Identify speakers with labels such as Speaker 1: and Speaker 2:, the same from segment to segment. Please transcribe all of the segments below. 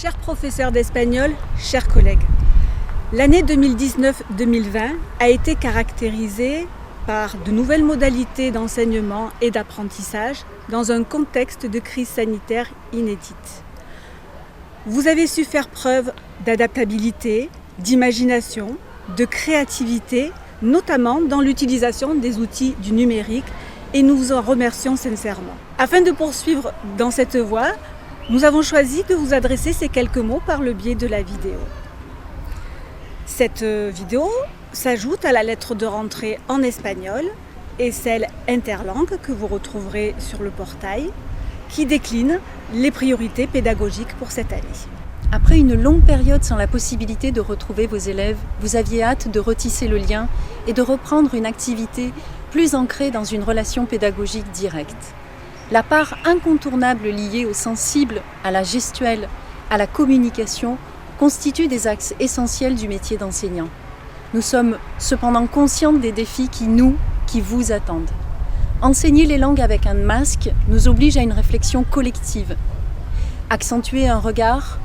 Speaker 1: Chers professeurs d'espagnol, chers collègues, l'année 2019-2020 a été caractérisée par de nouvelles modalités d'enseignement et d'apprentissage dans un contexte de crise sanitaire inédite. Vous avez su faire preuve d'adaptabilité, d'imagination, de créativité, notamment dans l'utilisation des outils du numérique, et nous vous en remercions sincèrement. Afin de poursuivre dans cette voie, nous avons choisi de vous adresser ces quelques mots par le biais de la vidéo. Cette vidéo s'ajoute à la lettre de rentrée en espagnol et celle interlangue que vous retrouverez sur le portail qui décline les priorités pédagogiques pour cette année.
Speaker 2: Après une longue période sans la possibilité de retrouver vos élèves, vous aviez hâte de retisser le lien et de reprendre une activité plus ancrée dans une relation pédagogique directe. La part incontournable liée au sensible, à la gestuelle, à la communication constitue des axes essentiels du métier d'enseignant. Nous sommes cependant conscientes des défis qui vous attendent. Enseigner les langues avec un masque nous oblige à une réflexion collective. Accentuer un regard,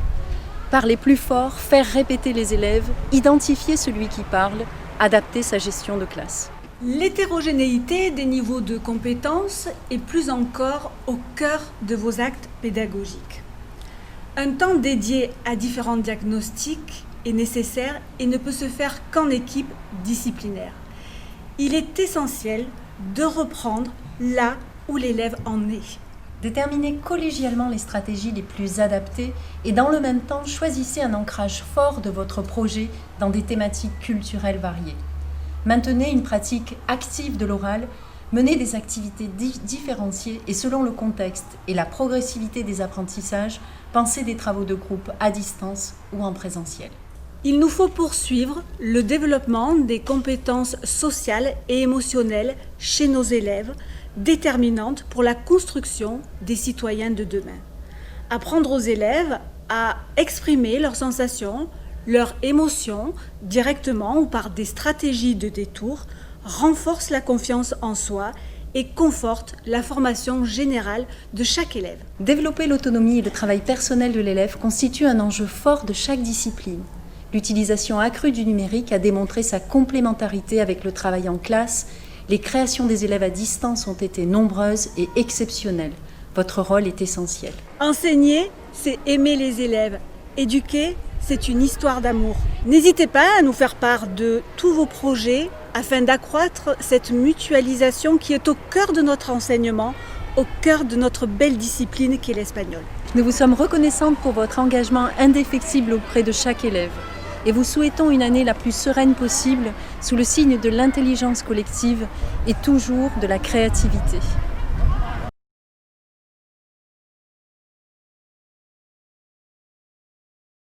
Speaker 2: parler plus fort, faire répéter les élèves, identifier celui qui parle, adapter sa gestion de classe.
Speaker 1: L'hétérogénéité des niveaux de compétences est plus encore au cœur de vos actes pédagogiques. Un temps dédié à différents diagnostics est nécessaire et ne peut se faire qu'en équipe disciplinaire. Il est essentiel de reprendre là où l'élève en est.
Speaker 2: Déterminez collégialement les stratégies les plus adaptées et dans le même temps, choisissez un ancrage fort de votre projet dans des thématiques culturelles variées. Maintenez une pratique active de l'oral, menez des activités différenciées et selon le contexte et la progressivité des apprentissages, pensez des travaux de groupe à distance ou en présentiel.
Speaker 1: Il nous faut poursuivre le développement des compétences sociales et émotionnelles chez nos élèves, déterminantes pour la construction des citoyens de demain. Apprendre aux élèves à exprimer leurs sensations, leurs émotions, directement ou par des stratégies de détour, renforce la confiance en soi et conforte la formation générale de chaque élève.
Speaker 2: Développer l'autonomie et le travail personnel de l'élève constitue un enjeu fort de chaque discipline. L'utilisation accrue du numérique a démontré sa complémentarité avec le travail en classe. Les créations des élèves à distance ont été nombreuses et exceptionnelles. Votre rôle est essentiel.
Speaker 1: Enseigner, c'est aimer les élèves. Éduquer, c'est une histoire d'amour. N'hésitez pas à nous faire part de tous vos projets afin d'accroître cette mutualisation qui est au cœur de notre enseignement, au cœur de notre belle discipline qu'est l'espagnol.
Speaker 2: Nous vous sommes reconnaissantes pour votre engagement indéfectible auprès de chaque élève et vous souhaitons une année la plus sereine possible sous le signe de l'intelligence collective et toujours de la créativité.